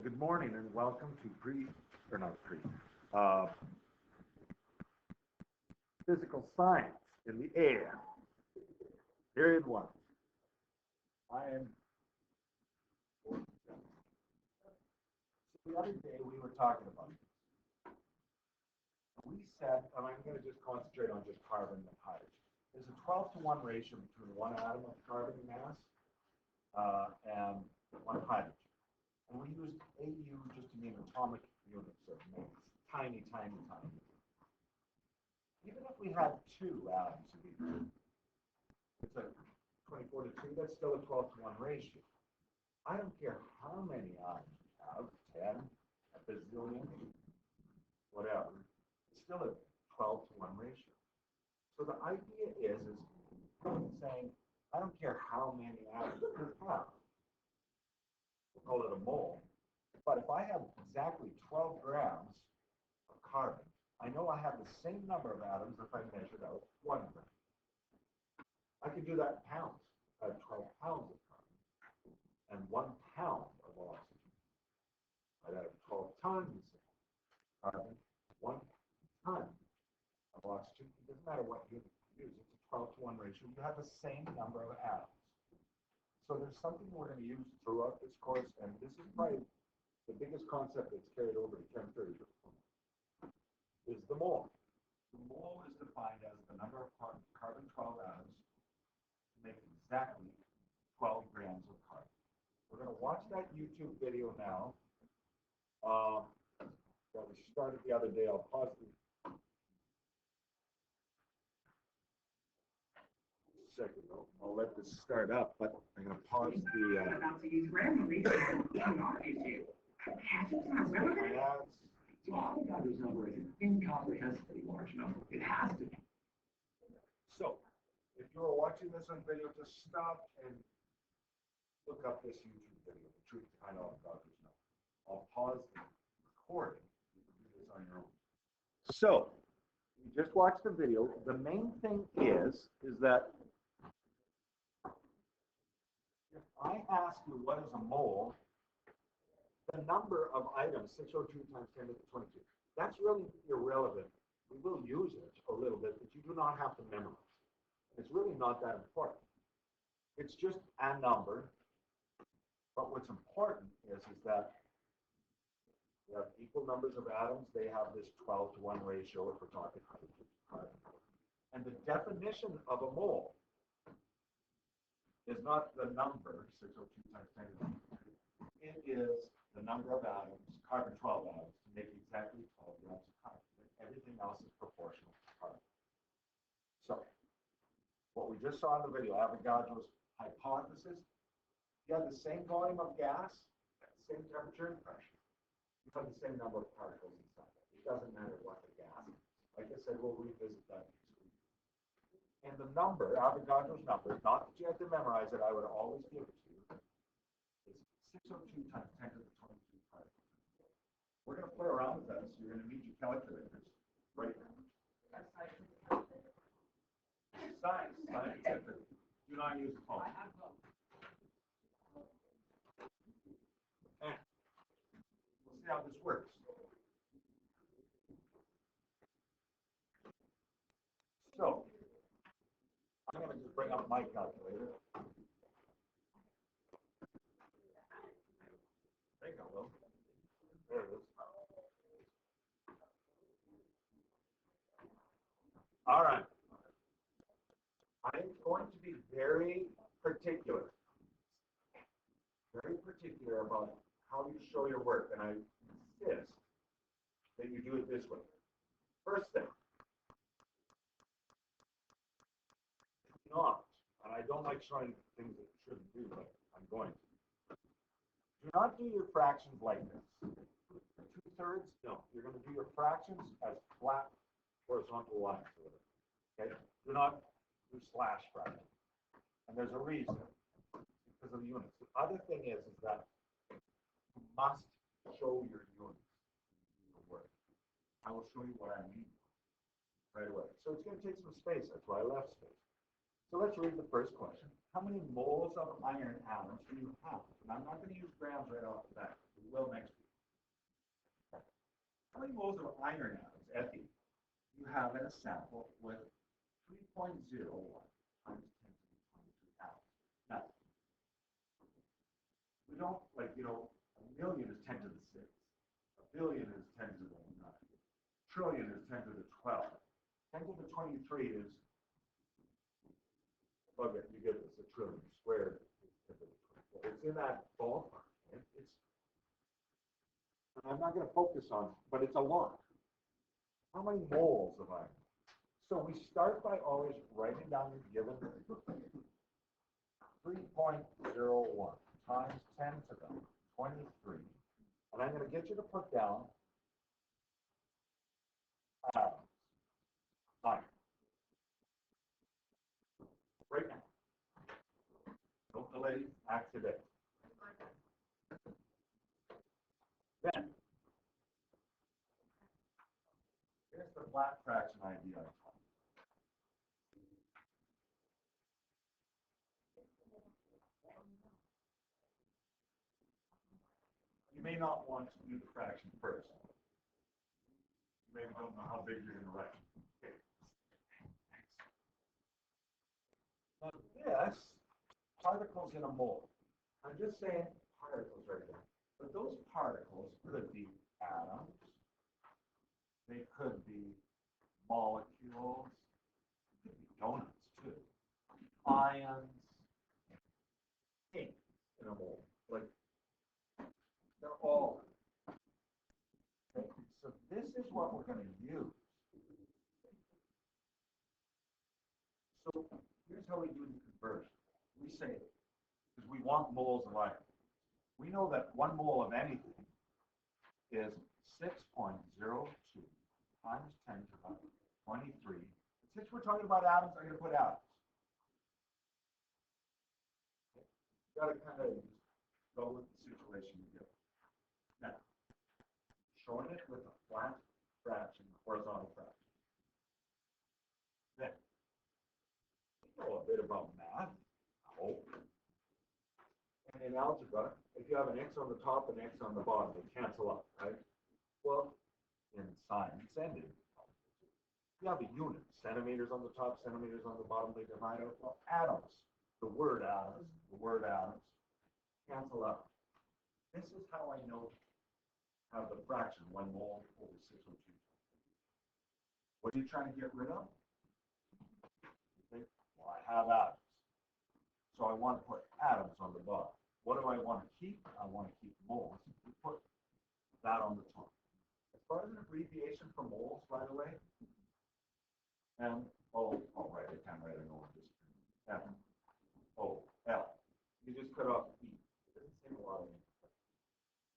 Good morning and welcome to uh, physical science in the air, period one. I am. So the other day we were talking about this. We said, and I'm going to just concentrate on just carbon and hydrogen. There's a 12 to 1 ratio between one atom of carbon mass and one hydrogen. And we used AU just to mean atomic units of mass. Tiny, tiny, tiny. Even if we had two atoms of each, it's a 24 to 2, that's still a 12 to 1 ratio. I don't care how many atoms we have, 10, a bazillion, whatever, it's still a 12 to 1 ratio. So the idea is saying, I don't care how many atoms we have, we'll call it a mole, but if I have exactly 12 grams of carbon, I know I have the same number of atoms if I measured out 1 gram. I could do that in pounds. I have 12 pounds of carbon and 1 pound of oxygen. I'd have 12 tons of carbon, 1 ton of oxygen. It doesn't matter what unit you use. It's a 12 to 1 ratio. You have the same number of atoms. So there's something we're going to use throughout this course, and this is probably the biggest concept that's carried over to Chem 30, is the mole. The mole is defined as the number of carbon 12 atoms to make exactly 12 grams of carbon. We're going to watch that YouTube video now. That we started the other day. I'll pause the second. I'll let this start up, but I'm going to pause the. About to use Grammarly to our issue. Has it not relevant? So Avogadros number is incomprehensibly large number. It has to be. So, if you are watching this on video, just stop and look up this YouTube video, the truth behind Avogadros number. I'll pause the recording. You can do this on your own. So, you just watched the video. The main thing is that if I ask you what is a mole, the number of items, 602 times 10 to the 22, that's really irrelevant. We will use it a little bit, but you do not have to memorize. It's really not that important. It's just a number. But what's important is that we have equal numbers of atoms. They have this 12 to 1 ratio if we're talking hydrogen. And the definition of a mole is not the number, 602 times 10 to the 22. It is the number of atoms, carbon 12 atoms, to make exactly 12 grams of carbon. Everything else is proportional to carbon. So, what we just saw in the video, Avogadros hypothesis, you have the same volume of gas, at the same temperature and pressure. You have the same number of particles inside it. It doesn't matter what the gas is. Like I said, we'll revisit that next week. And the number, Avogadros number, not that you have to memorize it, I would always give it to you, is 602 times 10 to the 22 particles. We're going to play around with that, so you're going to need your calculators right now. Science, scientific. Do not use the phone. And we'll see how this works. So, I'm going to just bring up my calculator. I think I will. There it is. All right. I'm going to be very particular about how you show your work, and I insist that you do it this way. First thing, do not, and I don't like showing things that you shouldn't do, but I'm going to. Do not do your fractions like this. 2/3, no. You're going to do your fractions as flat horizontal lines. Okay? Do not do slash fractions. And there's a reason, because of the units. The other thing is that you must show your units in your work. I will show you what I mean right away. So it's going to take some space. That's why I left space. So let's read the first question. How many moles of iron atoms do you have? And I'm not going to use grams right off the bat. We will next week. many moles of iron atoms, Fe, you have in a sample with 3.01 times 10 to the 23 atoms? Now, we don't, like, you know, a million is 10 to the 6. A billion is 10 to the 9. Trillion is 10 to the 12. 10 to the 23 is, well, you get this, a trillion squared is 10 to the 24. It's in that ballpark. I'm not going to focus on, but it's a lot. How many moles of iron? So we start by always writing down the given 3.01 times 10 to the 23. And I'm going to get you to put down atoms, iron, right now. Don't delay, act today. Then, here's the flat fraction idea. You may not want to do the fraction first. You maybe don't know how big you're going to write. Okay. Now this, particles in a mole. I'm just saying particles right there. But those particles could be atoms. They could be molecules. They could be donuts too. Ions. Ink in a mole. Like, they're all. Okay. So this is what we're going to use. So here's how we do the conversion. We say, because we want moles of iron. We know that 1 mole of anything is 6.02 times 10 to the 23. Since we're talking about atoms, I'm going to put atoms. Okay. You got to kind of go with the situation you get. Now, showing it with a flat fraction, horizontal fraction. Then, you know a bit about math, I hope. And in algebra, if you have an x on the top and x on the bottom, they cancel out, right? Well, in science and in you have a unit, centimeters on the top, centimeters on the bottom, they divide out. Well, atoms, the word atoms, cancel out. This is how I know how the fraction 1 mole over 602. What are you trying to get rid of? You think, well, I have atoms. So I want to put atoms on the bottom. What do I want to keep? I want to keep moles. We put that on the top. As far as an abbreviation for moles, by the way, M-O, oh, right, I can't write it over just M-O-L. You just cut off E. It doesn't seem a lot of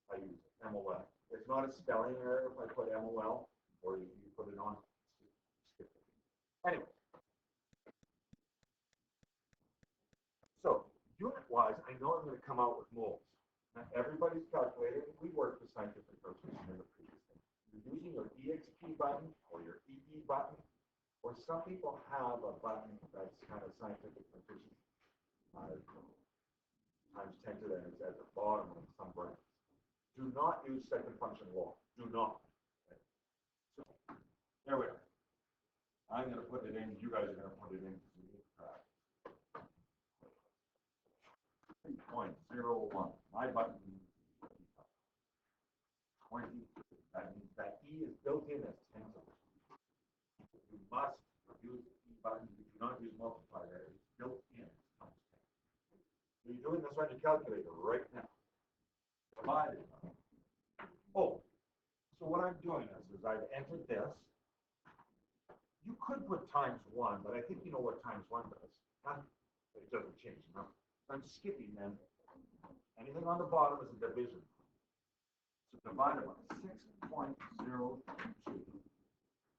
I use M-O-L. It's not a spelling error if I put M-O-L, or you put it on. Skip it. Anyway. So, unit-wise, I know I'm going to come out with moles. Now, everybody's calculated. We worked with scientific notation in the previous thing. You're using your EXP button or your EE button, or some people have a button that's kind of scientific notation. Times 10 to the it's at the bottom of some brackets. Do not use second function law. Do not. Okay. So, there we are. I'm going to put it in. You guys are going to put it in. 3.01. My button 20. That means that E is built in as 10 to the. You must use the E button. You do not use multiplier. It's built in as times 10. So you're doing this on your calculator right now. Divided. Oh, so what I'm doing is I've entered this. You could put times 1, but I think you know what times 1 does. It doesn't change enough. I'm skipping then. Anything on the bottom is a division. So divided by 6.02.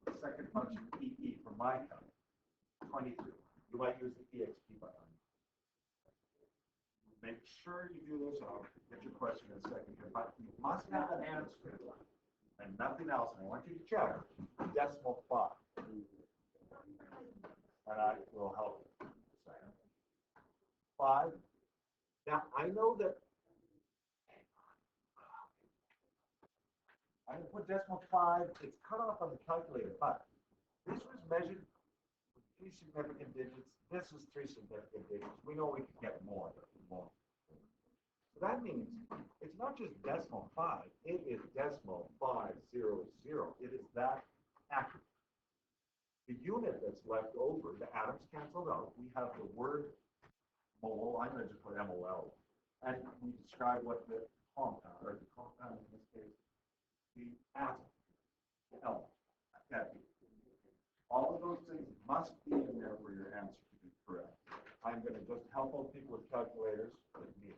The second function EE for my count, 23. You might use the EXP button. Make sure you do this. I'll get your question in a second. But you must have an answer and nothing else. And I want you to check decimal 5. And I will help you. 5. Now I know that I put decimal 5, it's cut off on the calculator, but this was measured with 3 significant digits. This is 3 significant digits. We know we can get more. So that means it's not just decimal 5, it is decimal 500. It is that accurate. The unit that's left over, the atoms canceled out, we have the word mole, I'm going to just put MOL, and we describe what the compound, or the compound in this case, the atom, the element, that is. All of those things must be in there for your answer to be correct. I'm going to just help out people with calculators like me.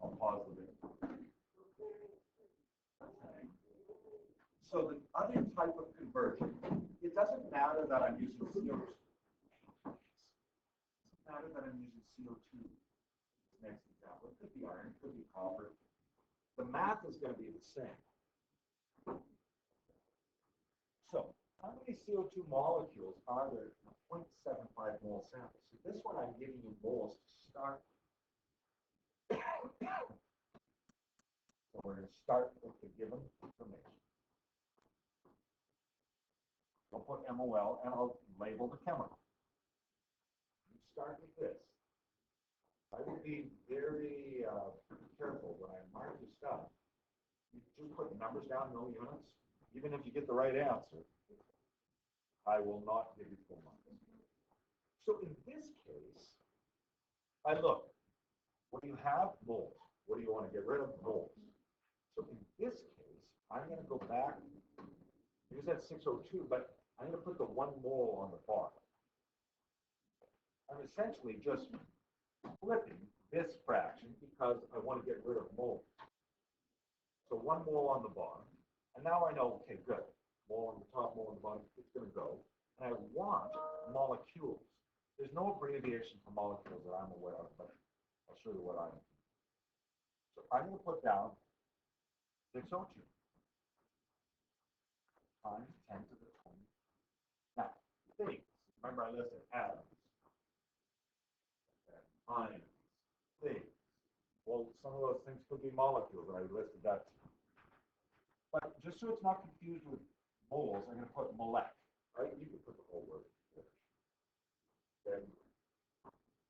I'll pause the video. Okay. So the other type of conversion, it doesn't matter that I'm using CO2. It doesn't matter that I'm using CO2. Next example, it could be iron, it could be copper. The math is going to be the same. So, how many CO2 molecules are there in a 0.75 mole sample? So this one I'm giving you moles to start. So we're going to start with the given information. I'll put MOL and I'll label the chemical. You start with this. I would be very careful when I mark your stuff. You just put numbers down, no units. Even if you get the right answer, I will not give you full marks. So in this case, I look. When you have moles, what do you want to get rid of? Moles. So in this case, I'm going to go back, use that 602, but I'm going to put the 1 mole on the bottom. I'm essentially just flipping this fraction because I want to get rid of moles. So 1 mole on the bottom, and now I know, okay, good. Mole on the top, mole on the bottom, it's going to go. And I want molecules. There's no abbreviation for molecules that I'm aware of, but I'll show you what I mean. So I'm going to put down 602 times 10 to the 20. Now, things. Remember I listed atoms, ions, things. Well, some of those things could be molecules. I listed that too. But just so it's not confused with moles, I'm going to put molec, right? You can put the whole word. Then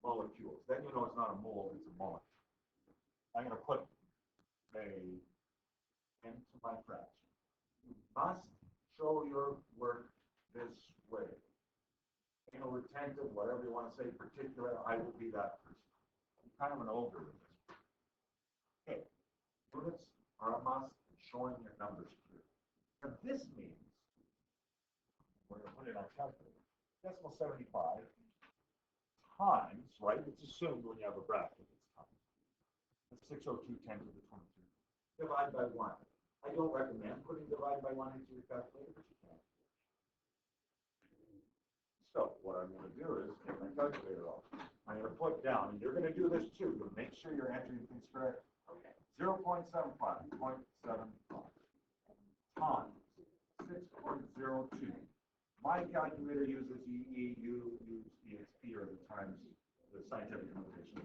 molecules. Then you know it's not a mole, it's a molecule. I'm going to put a into my fraction. You must show your work this way. You know, retentive, whatever you want to say, particular, I will be that person. I'm kind of an ogre with this. Okay, units are a must in showing your numbers clear. And this means, we're going to put it on calculator, decimal 75 times, right? It's assumed when you have a bracket, it's times. It's 602 10 to the 23. Divide by 1. I don't recommend putting divide by 1 into your calculator, but you can. So what I'm going to do is get my calculator off. I'm going to put down, and you're going to do this too, but make sure you're entering things correct. Okay. 0.75, 0.75 times 6.02. My calculator uses EE, you use EXP, or the times, the scientific notation,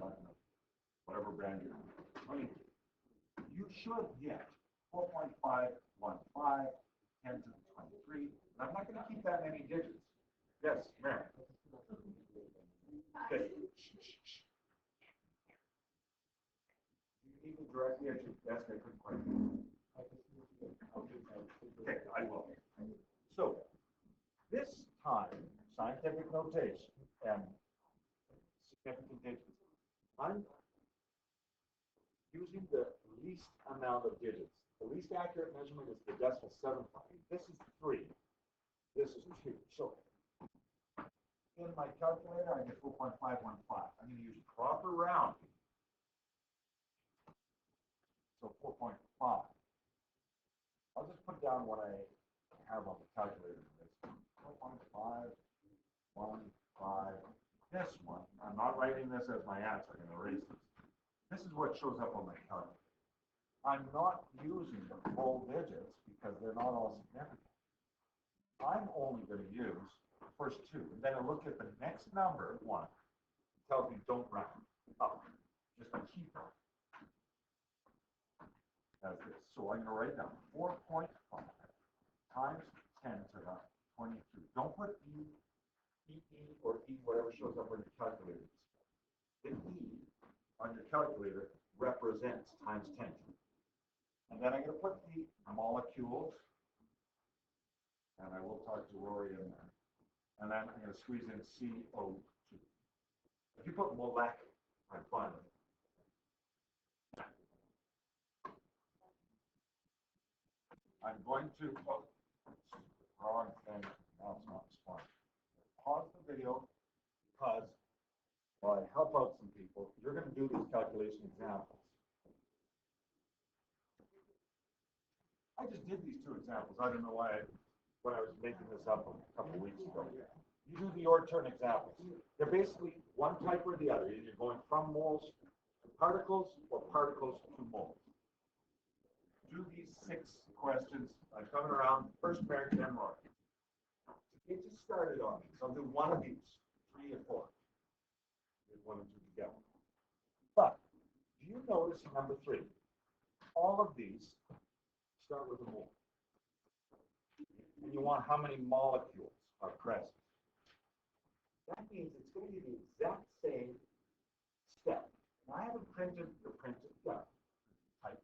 whatever brand you're on. You should get 4.515, 10 to the 23. And I'm not going to keep that many digits. Yes, Mary. Okay. You need me directly at your desk. I couldn't quite. Okay, I will. So, this time, scientific notation and significant digits. I'm using the least amount of digits. The least accurate measurement is the decimal 75. This is 3. This is 2. So in my calculator, I get 4.515. I'm going to use proper rounding. So 4.5. I'll just put down what I have on the calculator. 4.515. This one, I'm not writing this as my answer. I'm going to erase this. This is what shows up on my calculator. I'm not using the full digits because they're not all significant. I'm only going to use the first 2. And then I look at the next number, 1. It tells me don't round up. Just keep it. as this. So I'm going to write down 4.5 times 10 to the 23. Don't put E, or E, whatever shows up on your calculator. The E on your calculator represents times 10. And then I'm going to put the molecules, and I will talk to Rory in there. And then I'm going to squeeze in CO2. If you put molec, I'm fine with it. I'm going to, wrong thing, no, it's not responding. Pause the video because while I help out some people, you're going to do these calculation examples. I just did these 2 examples. I don't know why when I was making this up a couple of weeks ago. You do the your turn examples. They're basically one type or the other. Either you're going from moles to particles or particles to moles. Do these 6 questions. I'm coming around first Mary, then Rory. To get you started on these, I'll do one of these, 3 and 4. Do 1 and 2 together. But do you notice number 3? All of these start with a mole. And you want how many molecules are present. That means it's going to be the exact same step. And I haven't printed the printed, typed.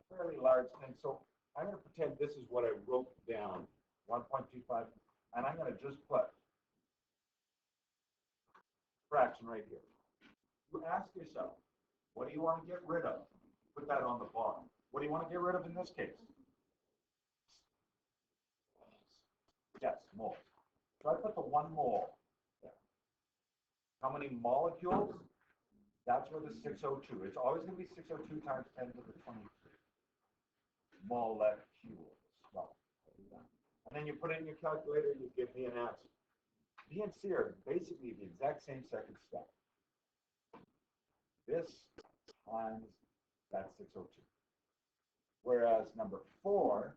Fairly large thing. So I'm going to pretend this is what I wrote down, 1.25, and I'm going to just put fraction right here. You ask yourself, what do you want to get rid of? Put that on the bottom. What do you want to get rid of in this case? Yes, moles. So I put the 1 mole there. How many molecules? That's where the 602. It's always going to be 602 times 10 to the 23. Molecules. Well, and then you put it in your calculator, you give me an answer. B and C are basically the exact same second step. This times that 602. Whereas number 4,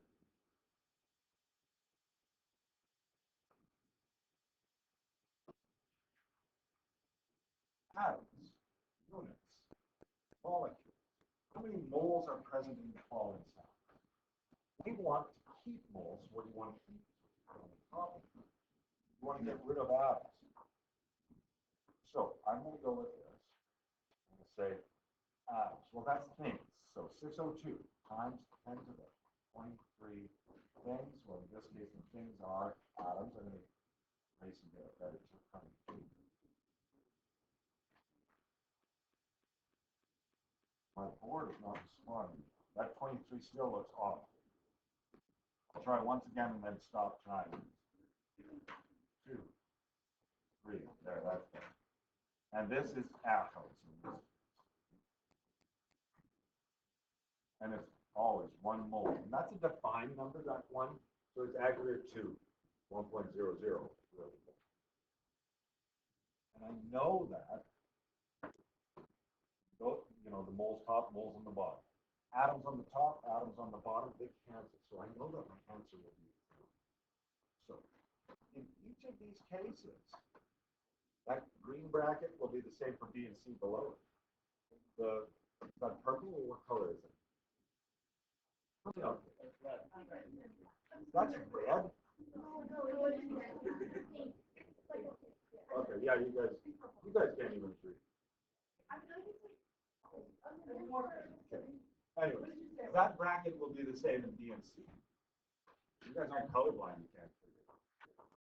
atoms, units, molecules. How many moles are present in the following cell? We want to keep moles. What do you want to keep? You want to get rid of atoms. So I'm going to go with this. I'm going to say atoms. Well, that's things. So 602 times 10 to the 23 things. Well, in this case, the things are atoms. I'm going to erase and get a better 2. My board is not responding. That 23 still looks off. I'll try once again and then stop trying. 2, 3. There, that's better. And this is atoms. And it's always 1 mole. And that's a defined number, that 1. So it's accurate to 1.00. Really. And I know that, the moles top, moles on the bottom. Atoms on the top, atoms on the bottom, they cancel. So I know that my answer will be 3. So in each of these cases, that green bracket will be the same for B and C below it. That purple, or what color is it? Okay. That's red. Okay, yeah, you guys can't even read. Okay. Anyway, that bracket will be the same in B and C. You guys aren't colorblind, you can't figure